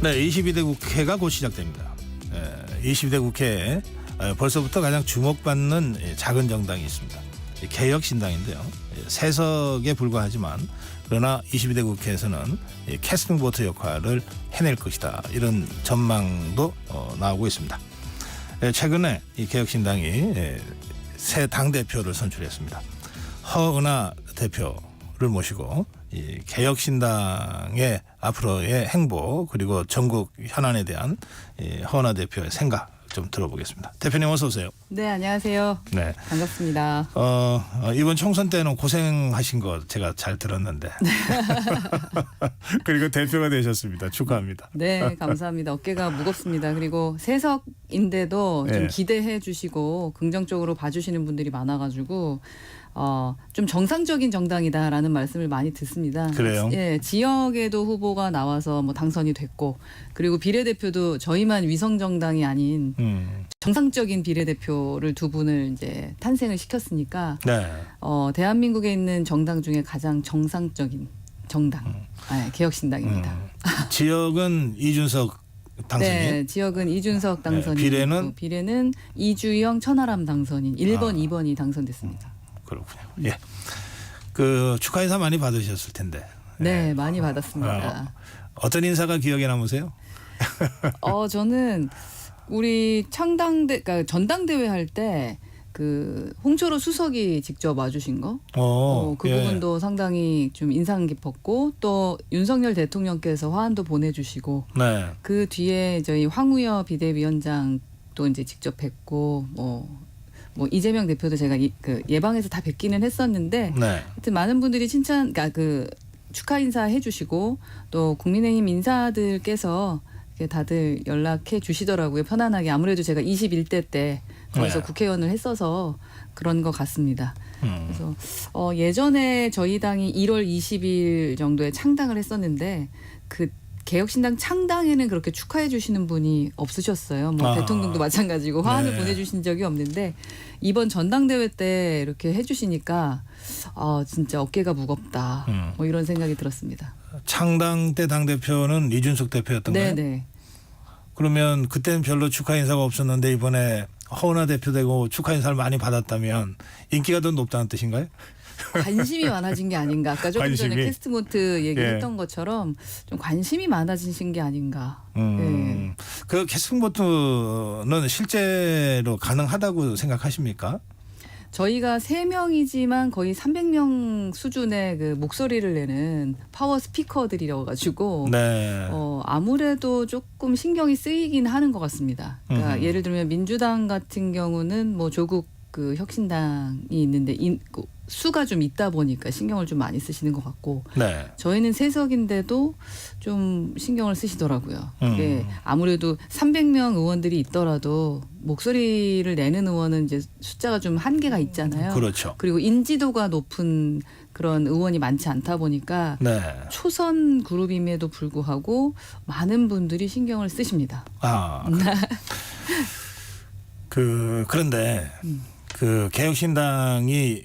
네, 22대 국회가 곧 시작됩니다. 22대 국회에 벌써부터 가장 주목받는 작은 정당이 있습니다. 개혁신당인데요. 세석에 불과하지만 그러나 22대 국회에서는 캐스팅 보트 역할을 해낼 것이다. 이런 전망도 나오고 있습니다. 최근에 이 개혁신당이 새 당대표를 선출했습니다. 허은하 대표를 모시고 이 개혁신당의 앞으로의 행보 그리고 전국 현안에 대한 허은하 대표의 생각 좀 들어보겠습니다. 대표님 어서 오세요. 네, 안녕하세요. 네, 반갑습니다. 이번 총선 때는 고생하신 거 제가 잘 들었는데 그리고 대표가 되셨습니다. 축하합니다. 네, 감사합니다. 어깨가 무겁습니다. 그리고 세석인데도 좀 기대해 주시고 긍정적으로 봐주시는 분들이 많아가지고 좀 정상적인 정당이다라는 말씀을 많이 듣습니다. 그래요? 예, 지역에도 후보가 나와서 뭐 당선이 됐고 그리고 비례대표도 저희만 위성 정당이 아닌 정상적인 비례대표를 두 분을 이제 탄생을 시켰으니까 네. 대한민국에 있는 정당 중에 가장 정상적인 정당 개혁신당입니다. 지역은 이준석 당선인. 네, 지역은 이준석 당선인. 비례는 이주영 천하람 당선인 1번, 2번이 당선됐습니다. 그렇군요. 예. 그 축하 인사 많이 받으셨을 텐데. 네, 많이 받았습니다. 어떤 인사가 기억에 남으세요? 저는 우리 그러니까 전당대회 할 때 그 홍철호 수석이 직접 와주신 거, 그 부분도 상당히 좀 인상 깊었고 또 윤석열 대통령께서 화환도 보내주시고, 네. 그 뒤에 저희 황우여 비대위원장도 이제 직접 뵙고 뭐 이재명 대표도 제가 그 예방에서 다 뵙기는 했었는데, 네. 하여튼 많은 분들이 그러니까 그 축하 인사 해주시고 또 국민의힘 인사들께서 다들 연락해 주시더라고요. 편안하게. 아무래도 제가 21대 때 거기서 국회의원을 했어서 그런 것 같습니다. 그래서 예전에 저희 당이 1월 20일 정도에 창당을 했었는데 그 개혁신당 창당에는 그렇게 축하해 주시는 분이 없으셨어요. 대통령도 마찬가지고 화환을 보내주신 적이 없는데 이번 전당대회 때 이렇게 해주시니까 진짜 어깨가 무겁다. 뭐 이런 생각이 들었습니다. 창당 때 당대표는 이준석 대표였던가요? 네네. 그러면 그때는 별로 축하 인사가 없었는데 이번에 허은하 대표 되고 축하 인사를 많이 받았다면 인기가 더 높다는 뜻인가요? 관심이 많아진 게 아닌가. 아까 조금 전에 캐스팅보트 얘기했던 것처럼 좀 관심이 많아지신 게 아닌가. 그 캐스팅보트는 실제로 가능하다고 생각하십니까? 저희가 3명이지만 거의 300명 수준의 그 목소리를 내는 파워 스피커들이라 가지고 아무래도 조금 신경이 쓰이긴 하는 것 같습니다. 그러니까 예를 들면 민주당 같은 경우는 뭐 조국 그 혁신당이 있는데 수가 좀 있다 보니까 신경을 좀 많이 쓰시는 것 같고, 저희는 세석인데도 좀 신경을 쓰시더라고요. 아무래도 300명 의원들이 있더라도 목소리를 내는 의원은 이제 숫자가 좀 한계가 있잖아요. 그렇죠. 그리고 인지도가 높은 그런 의원이 많지 않다 보니까 초선 그룹임에도 불구하고 많은 분들이 신경을 쓰십니다. 그런데 그 개혁신당이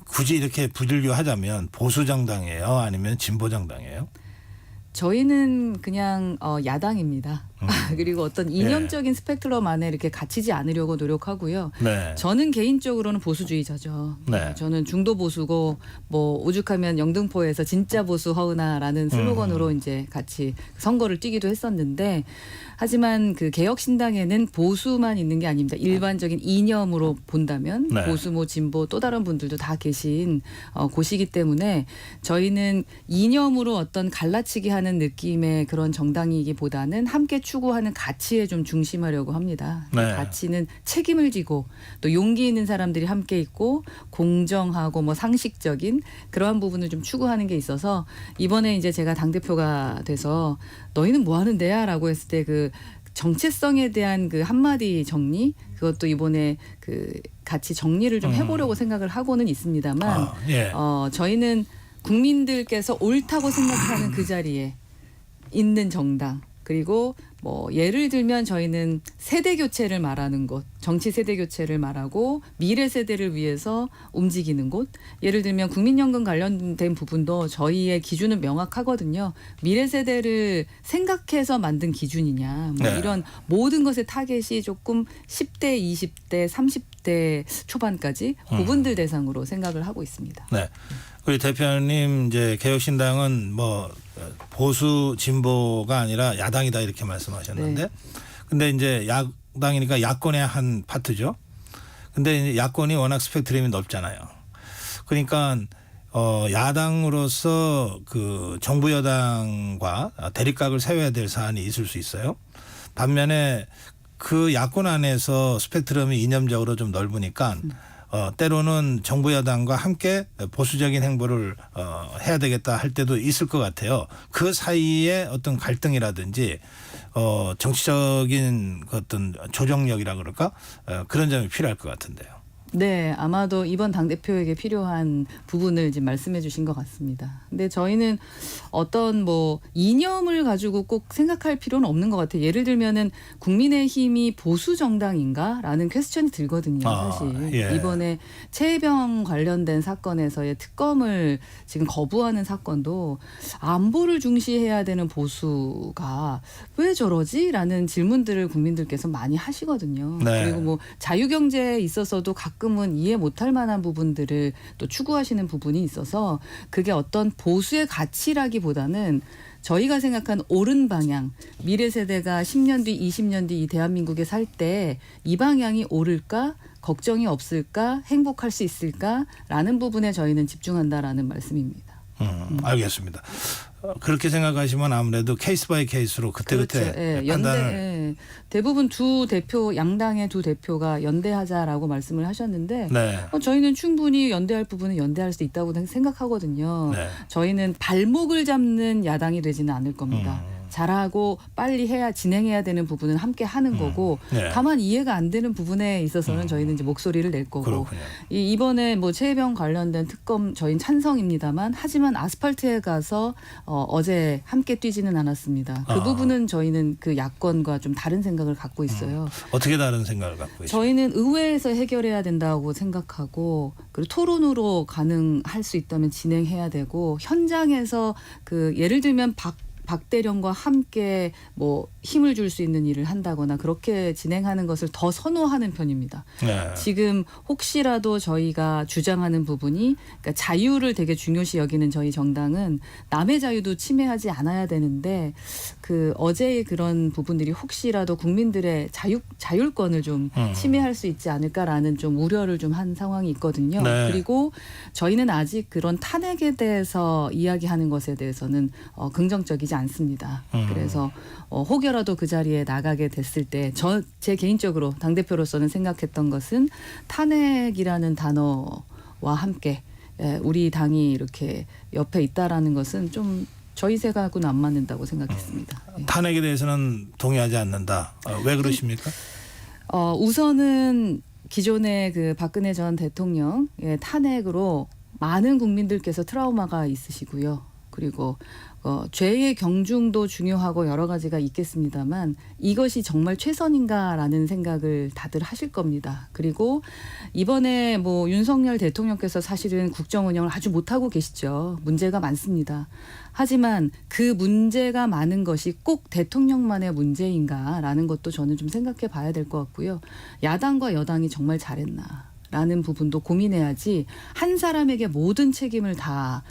굳이 이렇게 부들교하자면 보수 정당이에요, 아니면 진보 정당이에요? 저희는 그냥 야당입니다. 그리고 어떤 이념적인 스펙트럼 안에 이렇게 갇히지 않으려고 노력하고요. 저는 개인적으로는 보수주의자죠. 저는 중도 보수고 뭐 오죽하면 영등포에서 진짜 보수 허은하라는 슬로건으로 이제 같이 선거를 뛰기도 했었는데, 하지만 그 개혁신당에는 보수만 있는 게 아닙니다. 일반적인 이념으로 본다면 보수, 뭐 진보 또 다른 분들도 다 계신 곳이기 때문에 저희는 이념으로 어떤 갈라치기 하는 느낌의 그런 정당이기보다는 함께 추구하는 가치에 좀 중심하려고 합니다. 그 가치는 책임을 지고 또 용기 있는 사람들이 함께 있고 공정하고 뭐 상식적인 그러한 부분을 좀 추구하는 게 있어서, 이번에 이제 제가 당대표가 돼서 너희는 뭐 하는 데야? 라고 했을 때 그 정체성에 대한 그 한마디 정리, 그것도 이번에 그 같이 정리를 좀 해보려고 생각을 하고는 있습니다만, 저희는 국민들께서 옳다고 생각하는 그 자리에 있는 정당, 그리고 뭐 예를 들면 저희는 세대 교체를 말하는 곳, 정치 세대 교체를 말하고 미래 세대를 위해서 움직이는 곳. 예를 들면 국민연금 관련된 부분도 저희의 기준은 명확하거든요. 미래 세대를 생각해서 만든 기준이냐. 뭐 네. 이런 모든 것의 타겟이 조금 10대, 20대, 30대 초반까지 그분들 대상으로 생각을 하고 있습니다. 네. 우리 대표님 이제 개혁신당은 뭐 보수 진보가 아니라 야당이다 이렇게 말씀하셨는데, 네. 근데 이제 야당이니까 야권의 한 파트죠. 근데 이제 야권이 워낙 스펙트럼이 넓잖아요. 그러니까 야당으로서 그 정부 여당과 대립각을 세워야 될 사안이 있을 수 있어요. 반면에 그 야권 안에서 스펙트럼이 이념적으로 좀 넓으니까 때로는 정부 여당과 함께 보수적인 행보를 해야 되겠다 할 때도 있을 것 같아요. 그 사이에 어떤 갈등이라든지 정치적인 그 어떤 조정력이라 그럴까 그런 점이 필요할 것 같은데요. 네, 아마도 이번 당대표에게 필요한 부분을 지금 말씀해 주신 것 같습니다. 근데 저희는 어떤 뭐 이념을 가지고 꼭 생각할 필요는 없는 것 같아요. 예를 들면은 국민의힘이 보수 정당인가라는 퀘스천이 들거든요. 사실 예. 이번에 최혜병 관련된 사건에서의 특검을 지금 거부하는 사건도 안보를 중시해야 되는 보수가 왜 저러지라는 질문들을 국민들께서 많이 하시거든요. 네. 그리고 뭐 자유경제에 있어서도 가끔은 이해 못할 만한 부분들을 또 추구하시는 부분이 있어서 그게 어떤 보수의 가치라기보다는 저희가 생각한 옳은 방향, 미래 세대가 10년 뒤, 20년 뒤 이 대한민국에 살 때 이 방향이 옳을까? 걱정이 없을까? 행복할 수 있을까?라는 부분에 저희는 집중한다라는 말씀입니다. 알겠습니다. 그렇게 생각하시면 아무래도 케이스 바이 케이스로 그때그때 그렇죠. 예, 판단을. 예. 대부분 두 대표, 양당의 두 대표가 연대하자라고 말씀을 하셨는데 네. 저희는 충분히 연대할 부분은 연대할 수 있다고 생각하거든요. 네. 저희는 발목을 잡는 야당이 되지는 않을 겁니다. 잘하고 빨리 진행해야 되는 부분은 함께 하는 거고 네. 다만 이해가 안 되는 부분에 있어서는 저희는 이제 목소리를 낼 거고 그렇군요. 이번에 뭐 최혜병 관련된 특검 저희는 찬성입니다만 하지만 아스팔트에 가서 어제 함께 뛰지는 않았습니다. 그 부분은 저희는 그 야권과 좀 다른 생각을 갖고 있어요. 어떻게 다른 생각을 갖고 계십니까? 저희는 의회에서 해결해야 된다고 생각하고 그리고 토론으로 가능할 수 있다면 진행해야 되고 현장에서 그 예를 들면 박 대령과 함께 뭐 힘을 줄 수 있는 일을 한다거나 그렇게 진행하는 것을 더 선호하는 편입니다. 네. 지금 혹시라도 저희가 주장하는 부분이 그러니까 자유를 되게 중요시 여기는 저희 정당은 남의 자유도 침해하지 않아야 되는데 그 어제의 그런 부분들이 혹시라도 국민들의 자율권을 좀 침해할 수 있지 않을까라는 좀 우려를 좀 한 상황이 있거든요. 네. 그리고 저희는 아직 그런 탄핵에 대해서 이야기하는 것에 대해서는 긍정적이지 않습니다. 그래서 혹여라도 그 자리에 나가게 됐을 때 제 개인적으로 당대표로서는 생각했던 것은 탄핵이라는 단어와 함께 우리 당이 이렇게 옆에 있다라는 것은 좀 저희 생각하고는 안 맞는다고 생각했습니다. 예. 탄핵에 대해서는 동의하지 않는다. 왜 그러십니까? 우선은 기존의 그 박근혜 전 대통령의 탄핵으로 많은 국민들께서 트라우마가 있으시고요. 그리고 죄의 경중도 중요하고 여러 가지가 있겠습니다만 이것이 정말 최선인가라는 생각을 다들 하실 겁니다. 그리고 이번에 뭐 윤석열 대통령께서 사실은 국정 운영을 아주 못하고 계시죠. 문제가 많습니다. 하지만 그 문제가 많은 것이 꼭 대통령만의 문제인가라는 것도 저는 좀 생각해 봐야 될 것 같고요. 야당과 여당이 정말 잘했나 라는 부분도 고민해야지 한 사람에게 모든 책임을 다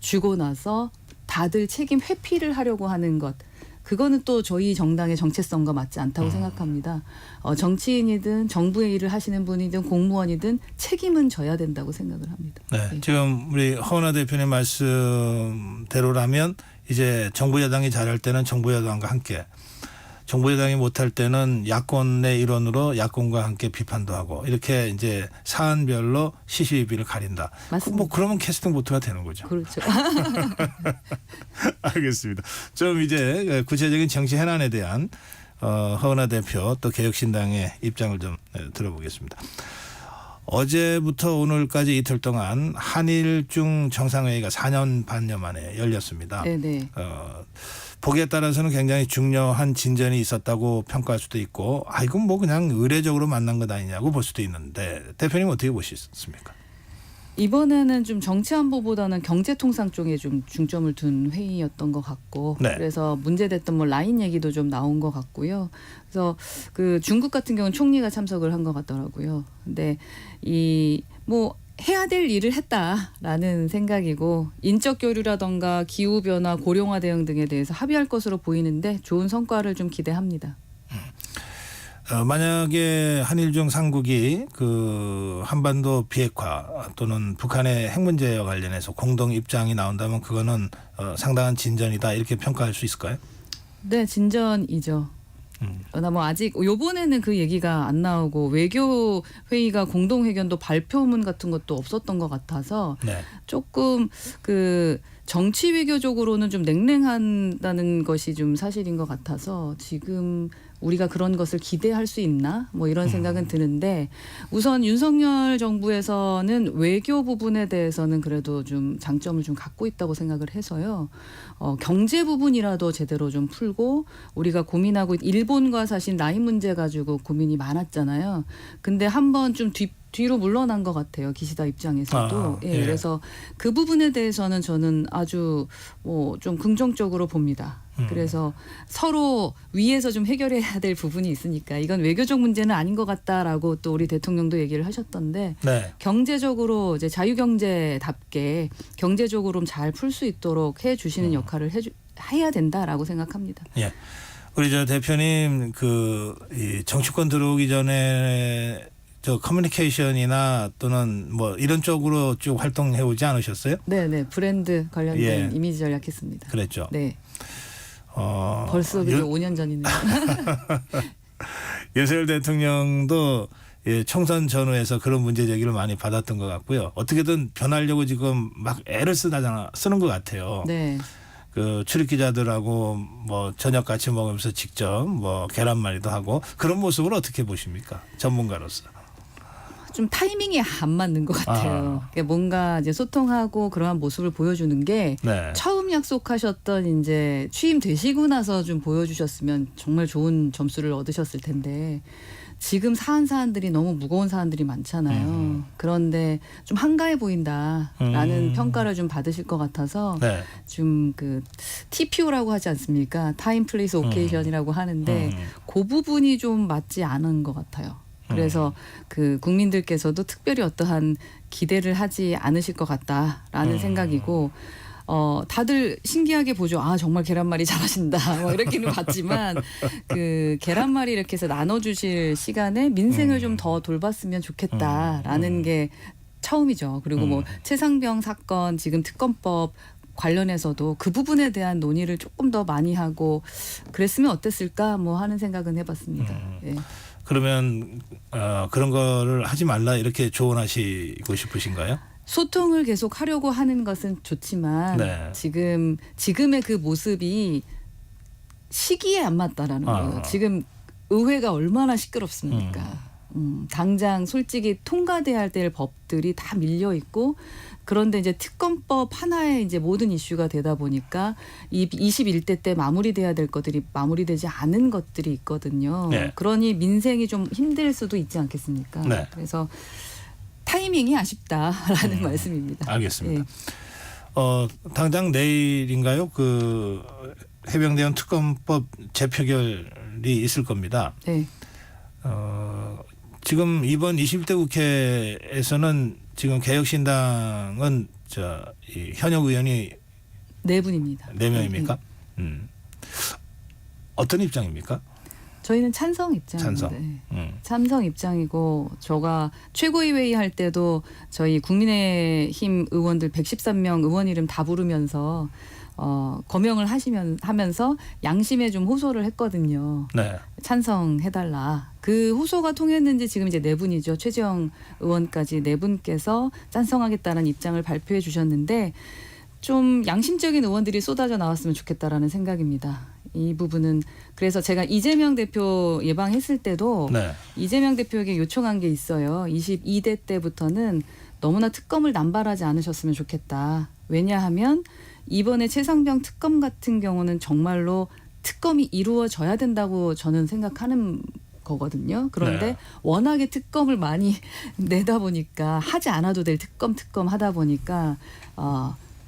주고 나서 다들 책임 회피를 하려고 하는 것 그거는 또 저희 정당의 정체성과 맞지 않다고 생각합니다. 정치인이든 정부의 일을 하시는 분이든 공무원이든 책임은 져야 된다고 생각을 합니다. 네. 네. 지금 우리 허은하 대표님 말씀대로라면 이제 정부 여당이 잘할 때는 정부 여당과 함께 정부 여당이 못할 때는 야권의 일원으로 야권과 함께 비판도 하고 이렇게 이제 사안별로 시시비비를 가린다. 맞습니다. 뭐 그러면 캐스팅 보트가 되는 거죠. 그렇죠. 알겠습니다. 좀 이제 구체적인 정치 현안에 대한 허은하 대표 또 개혁신당의 입장을 좀 들어보겠습니다. 어제부터 오늘까지 이틀 동안 한일중 정상회의가 4년 반여 만에 열렸습니다. 네네. 보기에 따라서는 굉장히 중요한 진전이 있었다고 평가할 수도 있고, 이건 뭐 그냥 의례적으로 만난 것 아니냐고 볼 수도 있는데 대표님 어떻게 보셨습니까? 이번에는 좀 정치 안보보다는 경제 통상 쪽에 좀 중점을 둔 회의였던 것 같고, 네. 그래서 문제됐던 뭐 라인 얘기도 좀 나온 것 같고요. 그래서 그 중국 같은 경우는 총리가 참석을 한 것 같더라고요. 근데 이 뭐 해야 될 일을 했다라는 생각이고, 인적 교류라던가 기후 변화, 고령화 대응 등에 대해서 합의할 것으로 보이는데 좋은 성과를 좀 기대합니다. 만약에 한일중 상국이 그 한반도 비핵화 또는 북한의 핵 문제와 관련해서 공동 입장이 나온다면 그거는 상당한 진전이다 이렇게 평가할 수 있을까요? 네, 진전이죠. 그러나 뭐 아직 요번에는 그 얘기가 안 나오고 외교 회의가 공동 회견도 발표문 같은 것도 없었던 것 같아서 네. 조금 그 정치 외교적으로는 좀 냉랭한다는 것이 좀 사실인 것 같아서 지금 우리가 그런 것을 기대할 수 있나 뭐 이런 생각은 드는데, 우선 윤석열 정부에서는 외교 부분에 대해서는 그래도 좀 장점을 좀 갖고 있다고 생각을 해서요. 경제 부분이라도 제대로 좀 풀고, 우리가 고민하고 일본과 사실 라인 문제 가지고 고민이 많았잖아요. 근데 한번 좀 뒤로 물러난 것 같아요. 기시다 입장에서도. 예, 그래서 그 부분에 대해서는 저는 아주 뭐 좀 긍정적으로 봅니다. 그래서 서로 위에서 좀 해결해야 될 부분이 있으니까 이건 외교적 문제는 아닌 것 같다라고 또 우리 대통령도 얘기를 하셨던데, 네. 경제적으로 이제 자유경제답게 경제적으로 잘 풀 수 있도록 해주시는 역할을 해야 된다라고 생각합니다. 예. 우리 저 대표님 이 정치권 들어오기 전에 저 커뮤니케이션이나 또는 뭐 이런 쪽으로 쭉 활동해 오지 않으셨어요? 네, 브랜드 관련된 예. 이미지 전략했습니다. 그랬죠. 네. 벌써 그게 5년 전이네요. 윤석열 대통령도 총선 전후에서 그런 문제 제기를 많이 받았던 것 같고요. 어떻게든 변하려고 지금 막 애를 쓰는 것 같아요. 네. 그 출입 기자들하고 뭐 저녁 같이 먹으면서 직접 뭐 계란말이도 하고 그런 모습을 어떻게 보십니까? 전문가로서. 좀 타이밍이 안 맞는 것 같아요. 그러니까 뭔가 이제 소통하고 그러한 모습을 보여주는 게 네. 처음 약속하셨던 이제 취임되시고 나서 좀 보여주셨으면 정말 좋은 점수를 얻으셨을 텐데, 지금 사안들이 너무 무거운 사안들이 많잖아요. 그런데 좀 한가해 보인다라는 평가를 좀 받으실 것 같아서 네. 좀 그 TPO라고 하지 않습니까? 타임 플레이스 오케이션이라고 하는데 그 부분이 좀 맞지 않은 것 같아요. 그래서 그 국민들께서도 특별히 어떠한 기대를 하지 않으실 것 같다라는 생각이고, 다들 신기하게 보죠. 정말 계란말이 잘하신다. 뭐 이렇게는 봤지만 그 계란말이 이렇게 해서 나눠주실 시간에 민생을 좀 더 돌봤으면 좋겠다라는 게 처음이죠. 그리고 뭐 최상병 사건 지금 특검법 관련해서도 그 부분에 대한 논의를 조금 더 많이 하고 그랬으면 어땠을까 뭐 하는 생각은 해봤습니다. 예. 그러면 그런 거를 하지 말라 이렇게 조언하시고 싶으신가요? 소통을 계속 하려고 하는 것은 좋지만 네. 지금의 그 모습이 시기에 안 맞다라는 거예요. 지금 의회가 얼마나 시끄럽습니까? 당장 솔직히 통과돼야 될 법들이 다 밀려 있고, 그런데 이제 특검법 하나에 이제 모든 이슈가 되다 보니까 이 21대 때 마무리돼야 될 것들이 마무리되지 않은 것들이 있거든요. 네. 그러니 민생이 좀 힘들 수도 있지 않겠습니까? 네. 그래서 타이밍이 아쉽다라는 말씀입니다. 알겠습니다. 예. 당장 내일인가요? 그 해병대원 특검법 재표결이 있을 겁니다. 네. 지금 이번 21대 국회에서는 지금 개혁신당은 이 현역 의원이 4분입니다. 4명입니까? 어떤 입장입니까? 저희는 찬성 입장입니다. 찬성. 찬성 입장이고, 제가 최고위 회의 할 때도 저희 국민의힘 의원들 113명 의원 이름 다 부르면서 거명을 하면서 양심에 좀 호소를 했거든요. 네. 찬성해달라. 그 호소가 통했는지 지금 이제 4분이죠. 최재형 의원까지 4분께서 찬성하겠다는 입장을 발표해 주셨는데, 좀 양심적인 의원들이 쏟아져 나왔으면 좋겠다라는 생각입니다. 이 부분은 그래서 제가 이재명 대표 예방했을 때도 네. 이재명 대표에게 요청한 게 있어요. 22대 때부터는 너무나 특검을 남발하지 않으셨으면 좋겠다. 왜냐하면 이번에 최상병 특검 같은 경우는 정말로 특검이 이루어져야 된다고 저는 생각하는 거거든요. 그런데 네. 워낙에 특검을 많이 내다 보니까 하지 않아도 될 특검 하다 보니까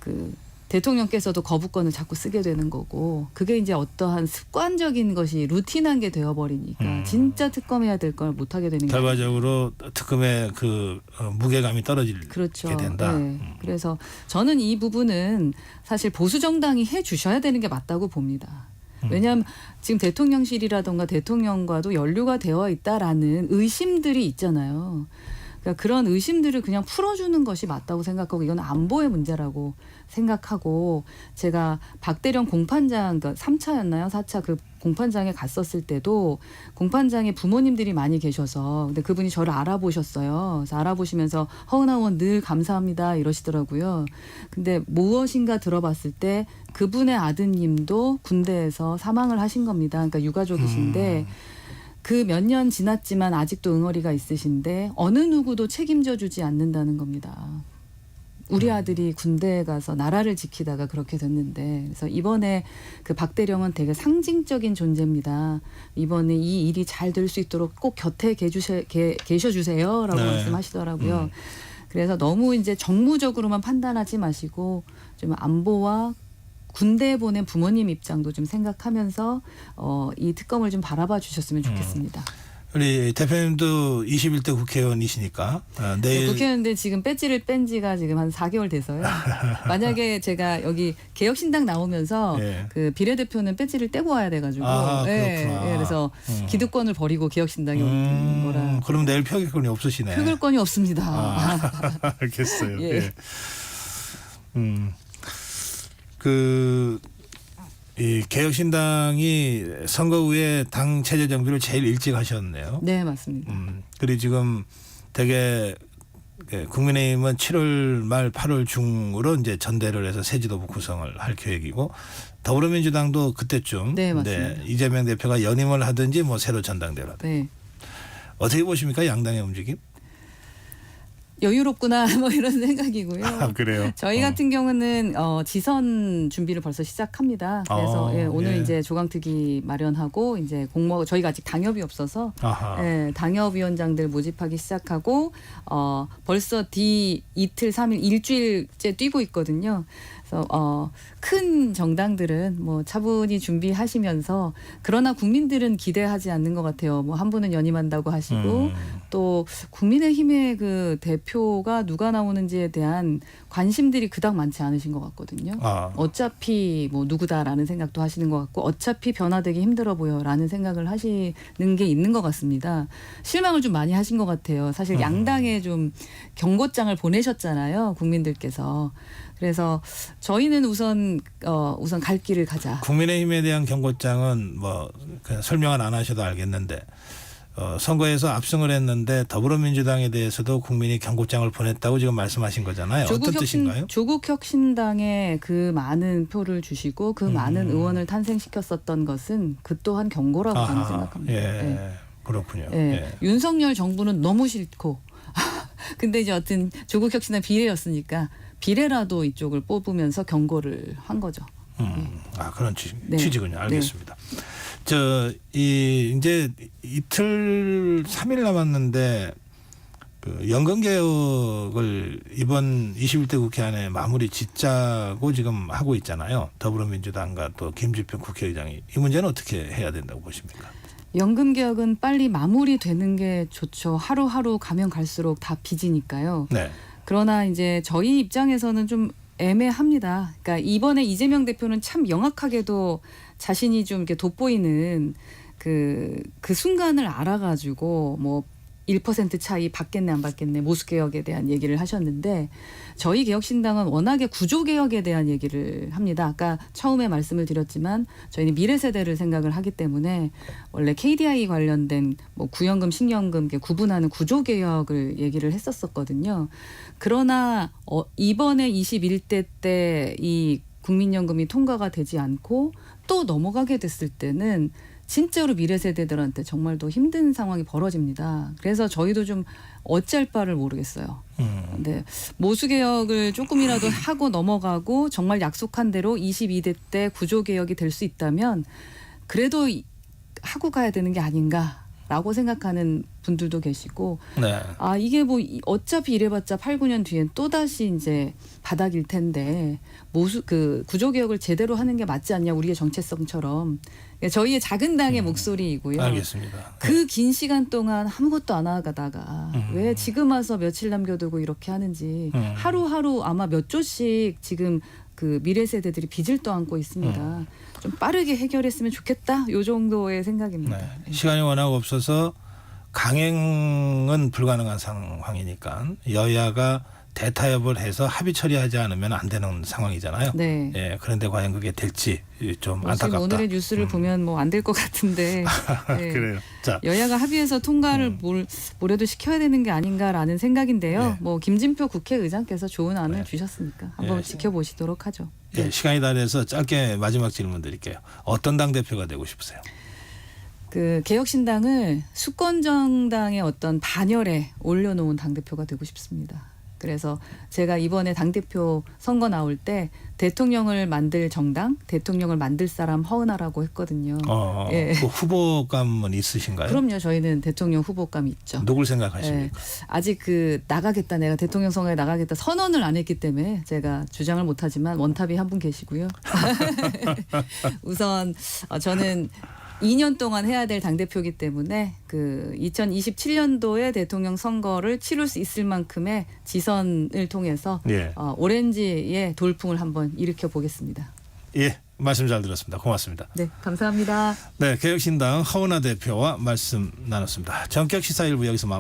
그 대통령께서도 거부권을 자꾸 쓰게 되는 거고 그게 이제 어떠한 습관적인 것이 루틴한 게 되어버리니까 진짜 특검해야 될 걸 못하게 되는 거예요. 결과적으로 특검의 그 무게감이 떨어지게 그렇죠. 된다. 네. 그래서 저는 이 부분은 사실 보수 정당이 해 주셔야 되는 게 맞다고 봅니다. 왜냐하면 지금 대통령실이라든가 대통령과도 연루가 되어 있다라는 의심들이 있잖아요. 그러니까 그런 의심들을 그냥 풀어주는 것이 맞다고 생각하고 이건 안보의 문제라고 생각하고 제가 박대령 공판장 그러니까 3차였나요? 4차 그 공판장에 갔었을 때도 공판장에 부모님들이 많이 계셔서 근데 그분이 저를 알아보셨어요. 그래서 알아보시면서 허은하 의원 늘 감사합니다 이러시더라고요. 근데 무엇인가 들어봤을 때 그분의 아드님도 군대에서 사망을 하신 겁니다. 그러니까 유가족이신데 그 몇 년 지났지만 아직도 응어리가 있으신데 어느 누구도 책임져 주지 않는다는 겁니다. 우리 아들이 군대에 가서 나라를 지키다가 그렇게 됐는데 그래서 이번에 그 박대령은 되게 상징적인 존재입니다. 이번에 이 일이 잘 될 수 있도록 꼭 곁에 계셔주세요라고 네. 말씀하시더라고요. 그래서 너무 이제 정무적으로만 판단하지 마시고 좀 안보와 군대에 보낸 부모님 입장도 좀 생각하면서 이 특검을 좀 바라봐 주셨으면 좋겠습니다. 우리 대표님도 21대 국회의원이시니까 내일 국회의원인데 지금 배지를 뺀 지가 지금 한 4개월 돼서요. 만약에 제가 여기 개혁신당 나오면서 예. 그 비례대표는 배지를 떼고 와야 돼가지고 아, 그렇구나. 그래서 기득권을 버리고 개혁신당에 온 거라 그럼 내일 표결권이 없으시네. 표결권이 없습니다. 알겠어요. 예. 예. 이 개혁신당이 선거 후에 당 체제 정비를 제일 일찍 하셨네요. 네, 맞습니다. 그리고 지금 되게 국민의힘은 7월 말 8월 중으로 이제 전대를 해서 새 지도부 구성을 할 계획이고 더불어민주당도 그때쯤 네, 맞습니다. 이재명 대표가 연임을 하든지 뭐 새로 전당대를 하든지. 네. 어떻게 보십니까 양당의 움직임? 여유롭구나 뭐 이런 생각이고요. 아, 그래요? 저희 같은 경우는 지선 준비를 벌써 시작합니다. 그래서 오늘 예. 이제 조강특위 마련하고 이제 저희가 아직 당협이 없어서 당협위원장들 모집하기 시작하고 벌써 이틀 3일 일주일째 뛰고 있거든요. 그래서 큰 정당들은 뭐 차분히 준비하시면서 그러나 국민들은 기대하지 않는 것 같아요. 뭐 한 분은 연임한다고 하시고 또 국민의힘의 그 대표가 누가 나오는지에 대한 관심들이 그닥 많지 않으신 것 같거든요. 어차피 뭐 누구다라는 생각도 하시는 것 같고 어차피 변화되기 힘들어 보여라는 생각을 하시는 게 있는 것 같습니다. 실망을 좀 많이 하신 것 같아요. 사실 양당에 좀 경고장을 보내셨잖아요. 국민들께서. 그래서 저희는 우선 갈 길을 가자. 국민의힘에 대한 경고장은 뭐 그냥 설명을 안 하셔도 알겠는데 선거에서 압승을 했는데 더불어민주당에 대해서도 국민이 경고장을 보냈다고 지금 말씀하신 거잖아요. 어떤 뜻인가요? 조국혁신당에 그 많은 표를 주시고 그 많은 의원을 탄생시켰었던 것은 그 또한 경고라고 저는 생각합니다. 예, 그렇군요. 예. 예. 윤석열 정부는 너무 싫고 근데 이제 어떤 조국혁신당 비례였으니까 비례라도 이쪽을 뽑으면서 경고를 한 거죠. 그런 취지군요. 알겠습니다. 이제 이틀 3일 남았는데 그 연금 개혁을 이번 21대 국회 안에 마무리 짓자고 지금 하고 있잖아요. 더불어민주당과 또 김주평 국회의장이 이 문제는 어떻게 해야 된다고 보십니까? 연금 개혁은 빨리 마무리되는 게 좋죠. 하루하루 가면 갈수록 다 빚이니까요. 네. 그러나 이제 저희 입장에서는 좀 애매합니다. 그러니까 이번에 이재명 대표는 참 영악하게도 자신이 좀 이렇게 돋보이는 그 순간을 알아가지고 뭐 1% 차이 받겠네 안 받겠네 모수개혁에 대한 얘기를 하셨는데 저희 개혁신당은 워낙에 구조개혁에 대한 얘기를 합니다. 아까 처음에 말씀을 드렸지만 저희는 미래세대를 생각을 하기 때문에 원래 KDI 관련된 뭐 구연금, 신연금 구분하는 구조개혁을 얘기를 했었거든요. 그러나 이번에 21대 때 이 국민연금이 통과가 되지 않고 또 넘어가게 됐을 때는 진짜로 미래 세대들한테 정말 더 힘든 상황이 벌어집니다. 그래서 저희도 좀 어찌할 바를 모르겠어요. 근데 모수 개혁을 조금이라도 하고 넘어가고 정말 약속한 대로 22대 때 구조 개혁이 될 수 있다면 그래도 하고 가야 되는 게 아닌가라고 생각하는 분들도 계시고, 네. 아 이게 뭐 어차피 이래봤자 8, 9년 뒤엔 또 다시 이제 바닥일 텐데 구조 개혁을 제대로 하는 게 맞지 않냐, 우리의 정체성처럼. 저희의 작은 당의 목소리이고요. 알겠습니다. 그 긴 시간 동안 아무것도 안 하다가 왜 지금 와서 며칠 남겨두고 이렇게 하는지, 하루하루 아마 몇 조씩 지금 그 미래 세대들이 빚을 떠안고 있습니다. 좀 빠르게 해결했으면 좋겠다. 요 정도의 생각입니다. 네. 시간이 워낙 없어서 강행은 불가능한 상황이니까 여야가 대타협을 해서 합의 처리하지 않으면 안 되는 상황이잖아요. 네. 예, 그런데 과연 그게 될지 좀 지금 안타깝다. 오늘의 뉴스를 보면 뭐 안 될 것 같은데. 네. 그래요. 자, 여야가 합의해서 통과를 뭐라도 시켜야 되는 게 아닌가라는 생각인데요. 네. 뭐 김진표 국회의장께서 좋은 안을 네. 주셨으니까 한번 네. 지켜보시도록 하죠. 예, 시간이 다 돼서 짧게 마지막 질문 드릴게요. 어떤 당 대표가 되고 싶으세요? 그 개혁신당을 수권 정당의 어떤 반열에 올려놓은 당 대표가 되고 싶습니다. 그래서 제가 이번에 당 대표 선거 나올 때 대통령을 만들 정당, 대통령을 만들 사람 허은하라고 했거든요. 예. 그 후보감은 있으신가요? 그럼요. 저희는 대통령 후보감이 있죠. 누굴 생각하십니까? 예. 아직 나가겠다, 내가 대통령 선거에 나가겠다 선언을 안 했기 때문에 제가 주장을 못하지만 원탑이 한 분 계시고요. 우선 저는 2년 동안 해야 될 당대표이기 때문에 그 2027년도에 대통령 선거를 치룰 수 있을 만큼의 지선을 통해서 예. 오렌지의 돌풍을 한번 일으켜 보겠습니다. 예, 말씀 잘 들었습니다. 고맙습니다. 네, 감사합니다. 네, 개혁신당 허은하 대표와 말씀 나눴습니다. 전격 시사일부 여기서